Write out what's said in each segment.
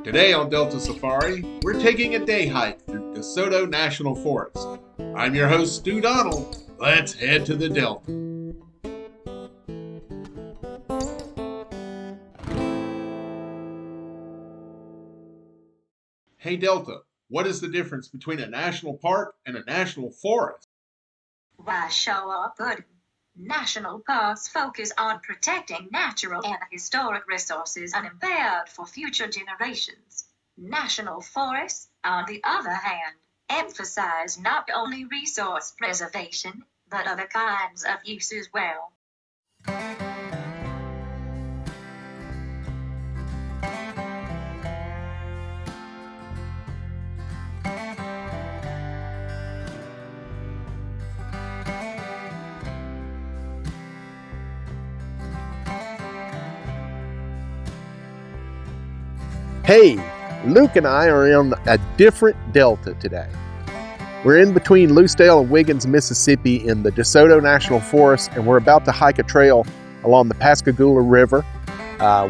Today on Delta Safari, we're taking a day hike through Desoto National Forest. I'm your host, Stu Donald. Let's head to the Delta. Hey Delta, what is the difference between a national park and a national forest? Why, show up good. National parks focus on protecting natural and historic resources unimpaired for future generations. National forests, on the other hand, emphasize not only resource preservation, but other kinds of use as well. Hey, Luke and I are on a different delta today. We're in between Lucedale and Wiggins, Mississippi in the Desoto National Forest, and we're about to hike a trail along the Pascagoula River,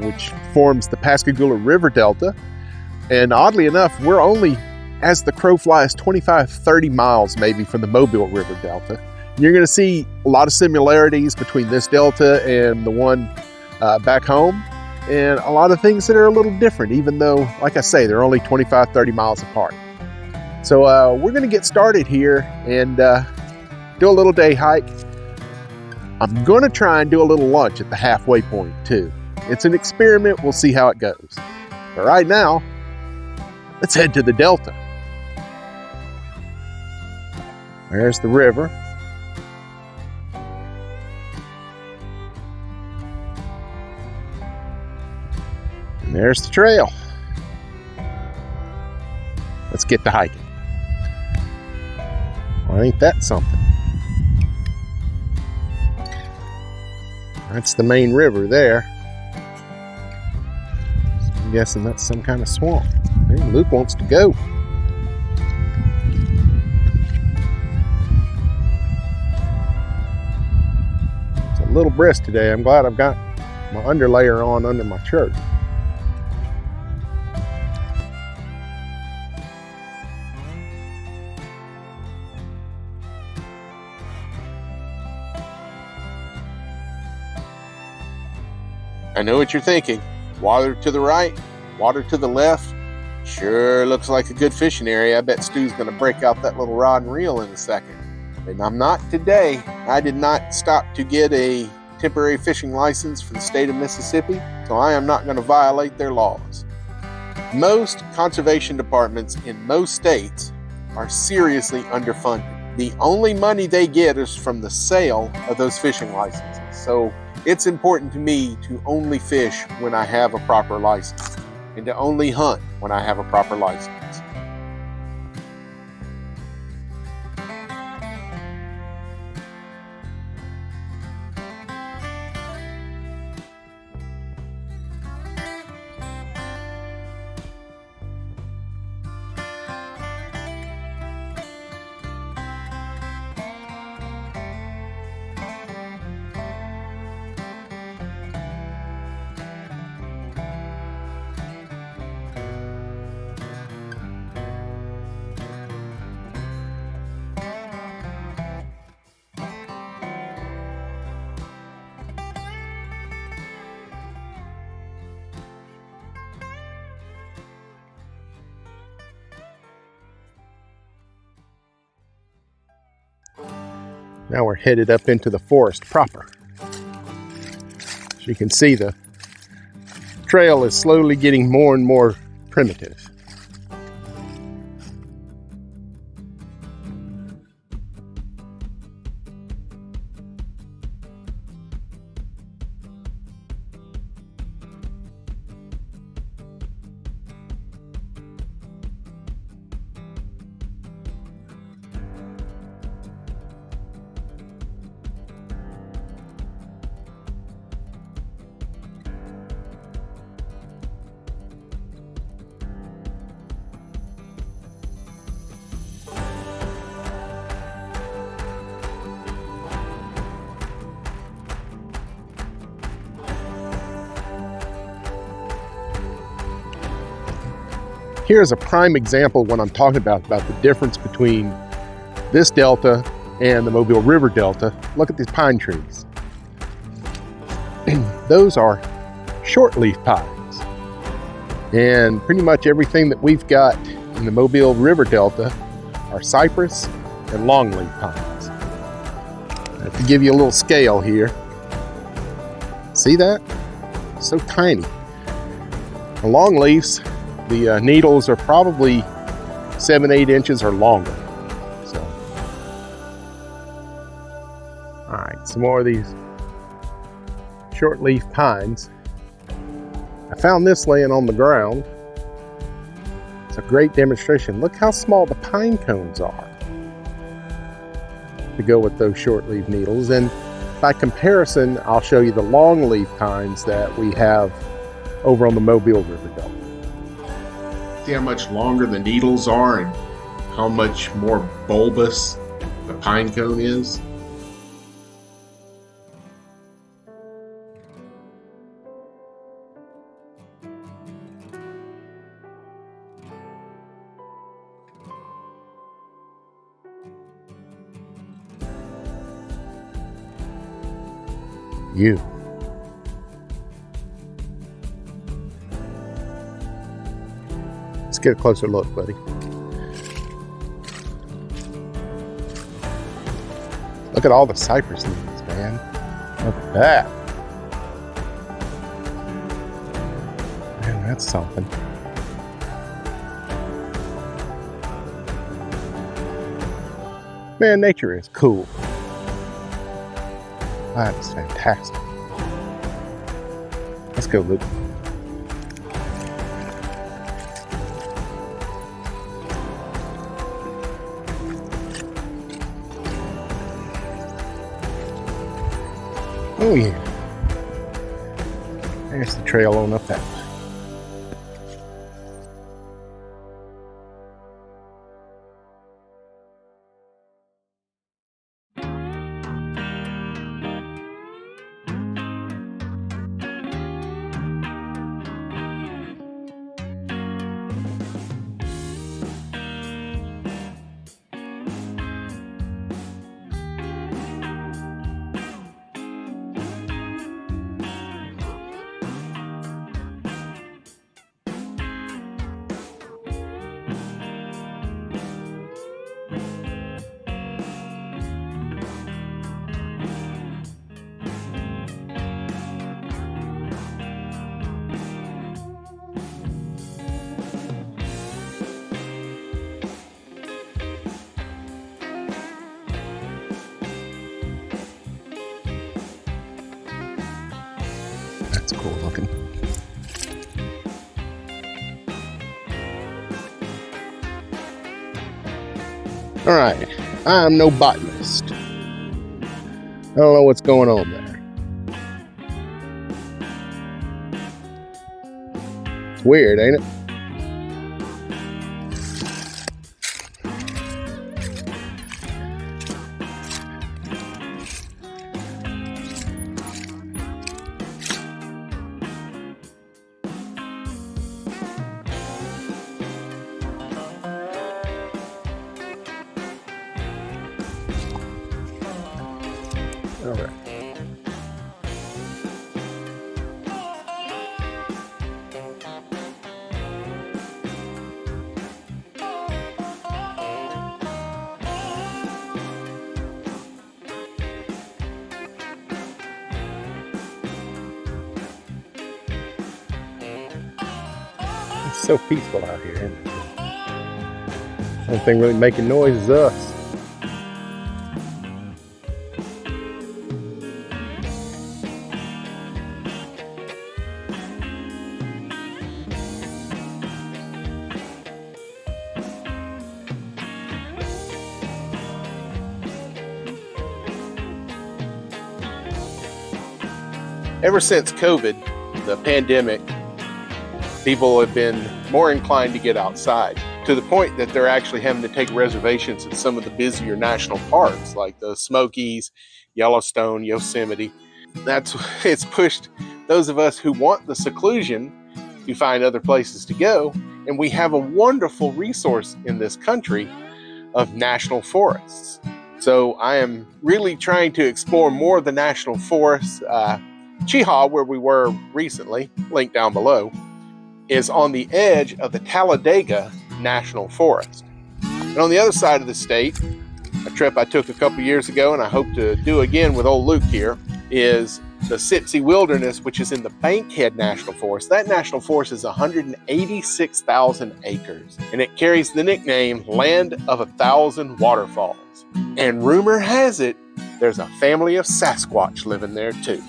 which forms the Pascagoula River Delta. And oddly enough, we're only, as the crow flies, 25, 30 miles maybe from the Mobile River Delta. And you're going to see a lot of similarities between this delta and the one back home. And a lot of things that are a little different, even though, like I say, they're only 25, 30 miles apart. So we're going to get started here and do a little day hike. I'm going to try and do a little lunch at the halfway point too. It's an experiment. We'll see how it goes. But right now, let's head to the Delta. There's the river. And there's the trail. Let's get to hiking. Well, ain't that something? That's the main river there. So I'm guessing that's some kind of swamp. Hey, Luke wants to go. It's a little brisk today. I'm glad I've got my underlayer on under my shirt. I know what you're thinking. Water to the right, water to the left. Sure looks like a good fishing area. I bet Stu's going to break out that little rod and reel in a second. And I'm not today. I did not stop to get a temporary fishing license for the state of Mississippi, so I am not going to violate their laws. Most conservation departments in most states are seriously underfunded. The only money they get is from the sale of those fishing licenses. So it's important to me to only fish when I have a proper license and to only hunt when I have a proper license. Now we're headed up into the forest proper. As you can see, the trail is slowly getting more and more primitive. Here's a prime example of what I'm talking about the difference between this delta and the Mobile River Delta. Look at these pine trees. Those are shortleaf pines. And pretty much everything that we've got in the Mobile River Delta are cypress and longleaf pines. To give you a little scale here, see that? So tiny. The longleafs, the needles are probably 7-8 inches or longer. So, all right, some more of these shortleaf pines. I found this laying on the ground. It's a great demonstration. Look how small the pine cones are to go with those shortleaf needles. And by comparison, I'll show you the longleaf pines that we have over on the Mobile River Delta. See how much longer the needles are and how much more bulbous the pine cone is? You. Let's get a closer look, buddy. Look at all the cypress leaves, man. Look at that. Man, that's something. Man, nature is cool. That is fantastic. Let's go, Luke. Oh yeah. There's the trail on up that way. That's cool looking. All right, I'm no botanist. I don't know what's going on there. It's weird, ain't it? All right. It's so peaceful out here, isn't it? Only thing really making noise is us. Ever since COVID, the pandemic, people have been more inclined to get outside, to the point that they're actually having to take reservations at some of the busier national parks like the Smokies, Yellowstone, Yosemite. It's pushed those of us who want the seclusion to find other places to go. And we have a wonderful resource in this country of national forests. So I am really trying to explore more of the national forests. Cheehaw, where we were recently, linked down below, is on the edge of the Talladega National Forest. And on the other side of the state, a trip I took a couple years ago, and I hope to do again with old Luke here, is the Sitsi Wilderness, which is in the Bankhead National Forest. That national forest is 186,000 acres, and it carries the nickname Land of 1,000 Waterfalls. And rumor has it, there's a family of Sasquatch living there too.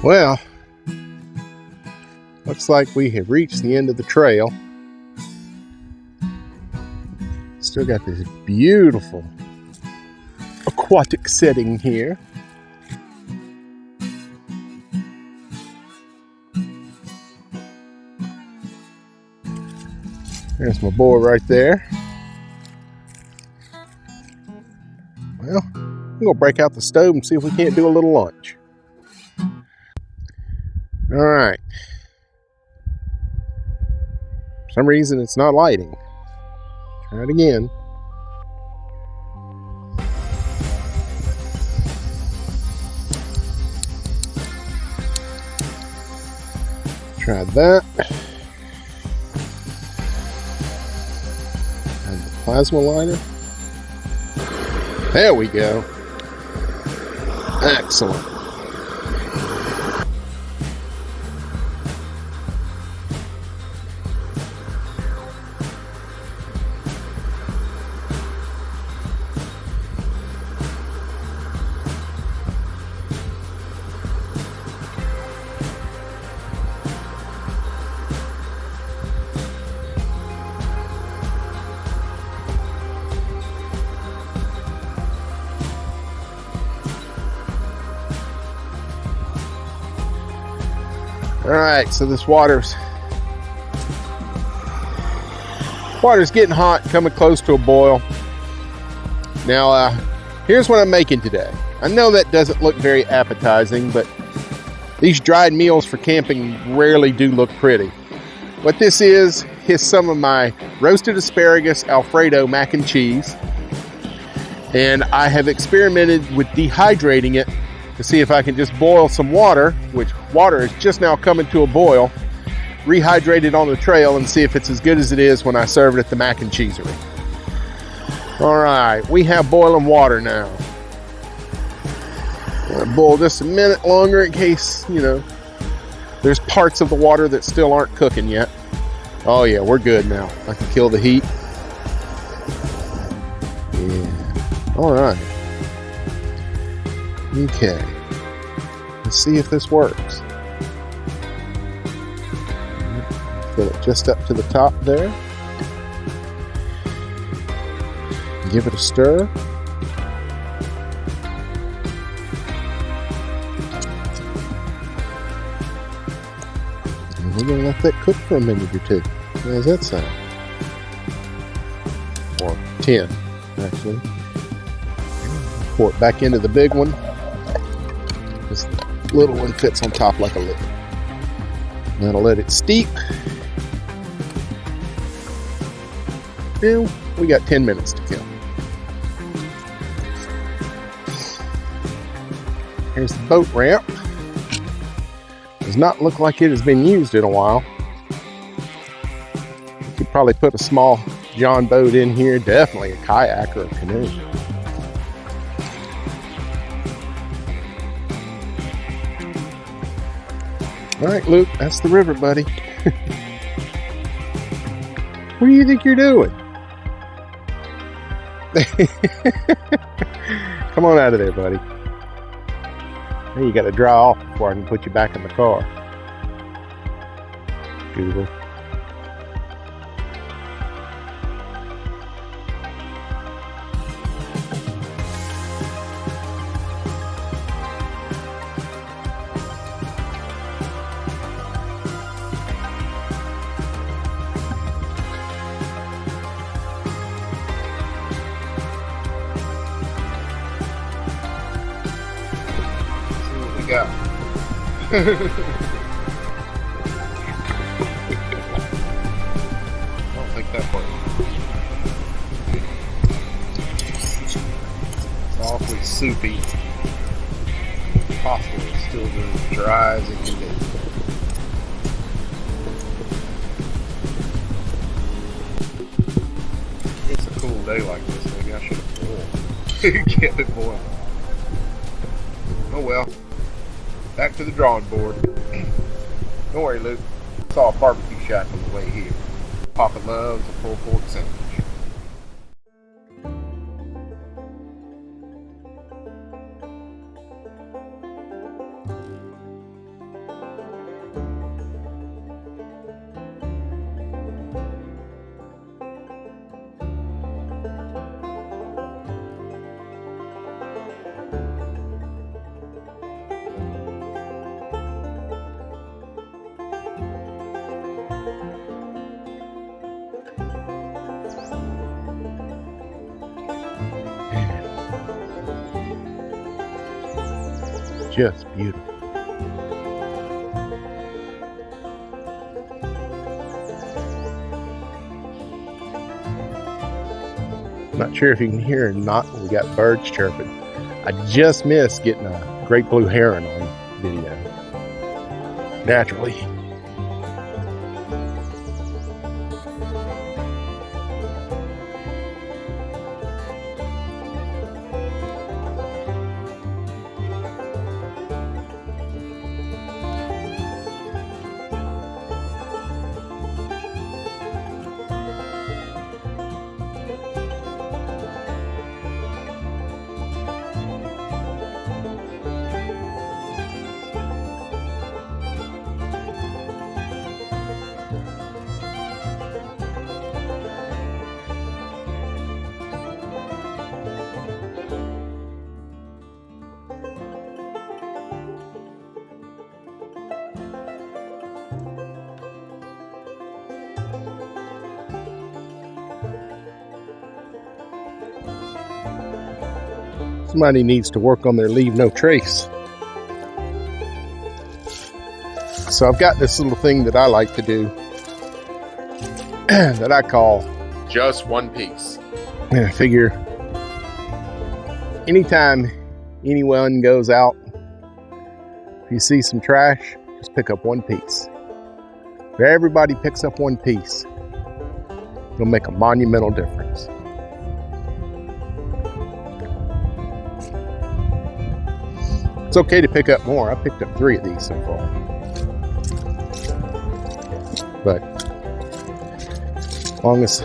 Well, looks like we have reached the end of the trail. Still got this beautiful aquatic setting here. There's my boy right there. Well, I'm gonna break out the stove and see if we can't do a little lunch. All right. For some reason it's not lighting. Try it again. Try that. And the plasma lighter. There we go. Excellent. All right, so this water's getting hot, coming close to a boil. Now, here's what I'm making today. I know that doesn't look very appetizing, but these dried meals for camping rarely do look pretty. What this is some of my roasted asparagus Alfredo mac and cheese. And I have experimented with dehydrating it to see if I can just boil some water, which water is just now coming to a boil, rehydrate it on the trail and see if it's as good as it is when I serve it at the mac and cheesery. All right, we have boiling water now. I'm gonna boil just a minute longer in case, there's parts of the water that still aren't cooking yet. Oh yeah, we're good now. I can kill the heat. Yeah, all right. Okay, let's see if this works. Fill it just up to the top there. Give it a stir. And we're going to let that cook for a minute or two. How does that sound? Or 10, actually. Pour it back into the big one. This little one fits on top like a lid. Now let it steep. Now we got 10 minutes to kill. Here's the boat ramp. Does not look like it has been used in a while. You could probably put a small John boat in here, definitely a kayak or a canoe. All right, Luke, that's the river, buddy. What do you think you're doing? Come on out of there, buddy. Now you got to dry off before I can put you back in the car. Goober. we go. I don't think that worked. It's awfully soupy. Pasta is still as dry as it can be. It's a cool day like this. Maybe I should have boiled. Kept it boiling. Oh well. Back to the drawing board. Don't worry, Luke. I saw a barbecue shack on the way here. Papa loves a pulled pork sandwich. Just beautiful. I'm not sure if you can hear or not. We got birds chirping. I just missed getting a great blue heron on video. Naturally. Somebody needs to work on their leave no trace. So I've got this little thing that I like to do that I call just one piece. And I figure anytime anyone goes out, if you see some trash, just pick up one piece. If everybody picks up one piece, it'll make a monumental difference. It's okay to pick up more. I picked up 3 of these so far. But as long as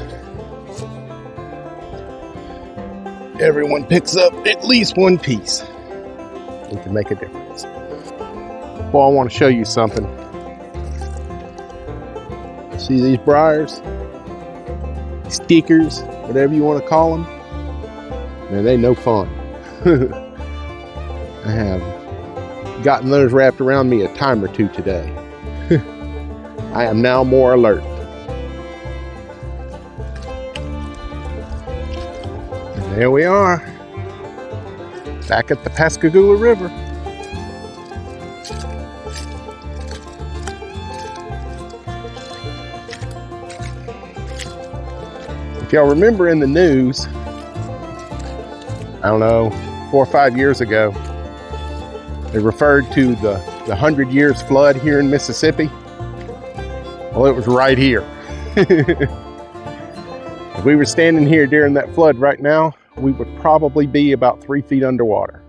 everyone picks up at least one piece, we can make a difference. Well, I want to show you something. See these briars? Stickers, whatever you want to call them. Man, they no fun. I have gotten those wrapped around me a time or two today. I am now more alert. And there we are, back at the Pascagoula River. If y'all remember in the news, I don't know, 4 or 5 years ago, they referred to the 100 years flood here in Mississippi. Well, it was right here. If we were standing here during that flood right now, we would probably be about 3 feet underwater.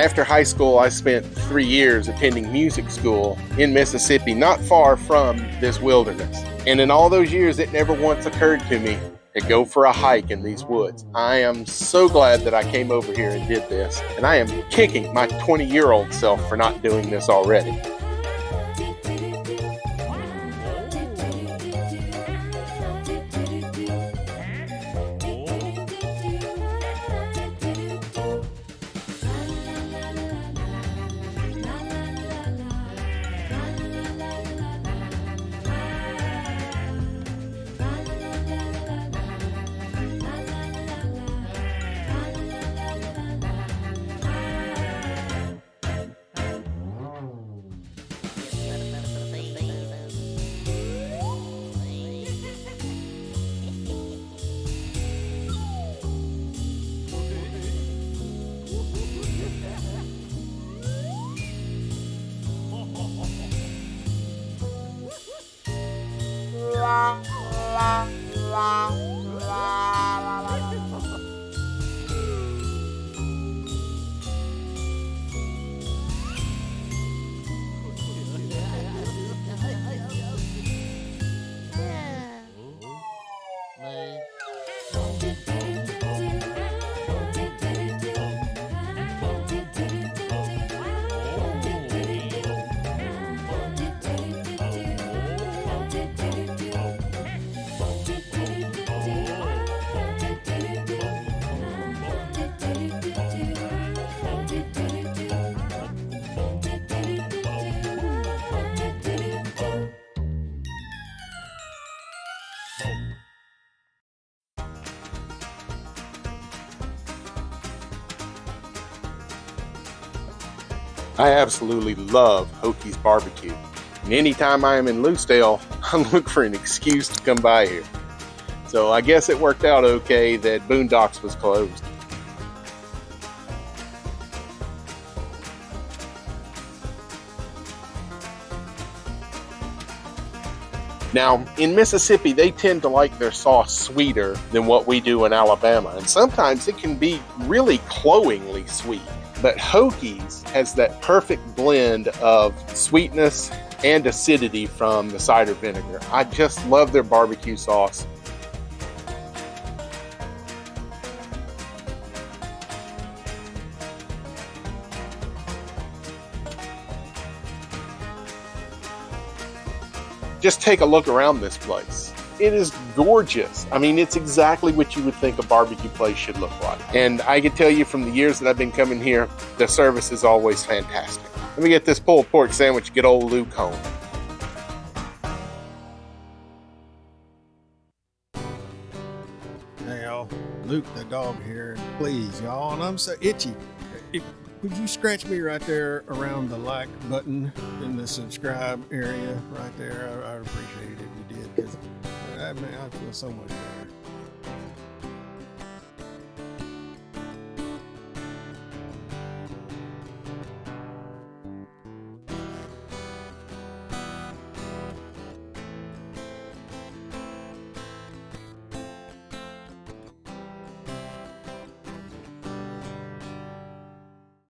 After high school, I spent 3 years attending music school in Mississippi, not far from this wilderness. And in all those years, it never once occurred to me to go for a hike in these woods. I am so glad that I came over here and did this, and I am kicking my 20-year-old self for not doing this already. I absolutely love Hokies barbecue. And anytime I am in Lucedale, I look for an excuse to come by here. So I guess it worked out okay that Boondocks was closed. Now, in Mississippi, they tend to like their sauce sweeter than what we do in Alabama, and sometimes it can be really cloyingly sweet. But Hokies has that perfect blend of sweetness and acidity from the cider vinegar. I just love their barbecue sauce. Just take a look around this place. It is gorgeous. I mean, it's exactly what you would think a barbecue place should look like. And I can tell you from the years that I've been coming here, the service is always fantastic. Let me get this pulled pork sandwich, get old Luke home. Hey y'all, Luke the dog here. Please y'all, and I'm so itchy. Would you scratch me right there around the like button in the subscribe area right there? I appreciate it if you did, because I feel so much better.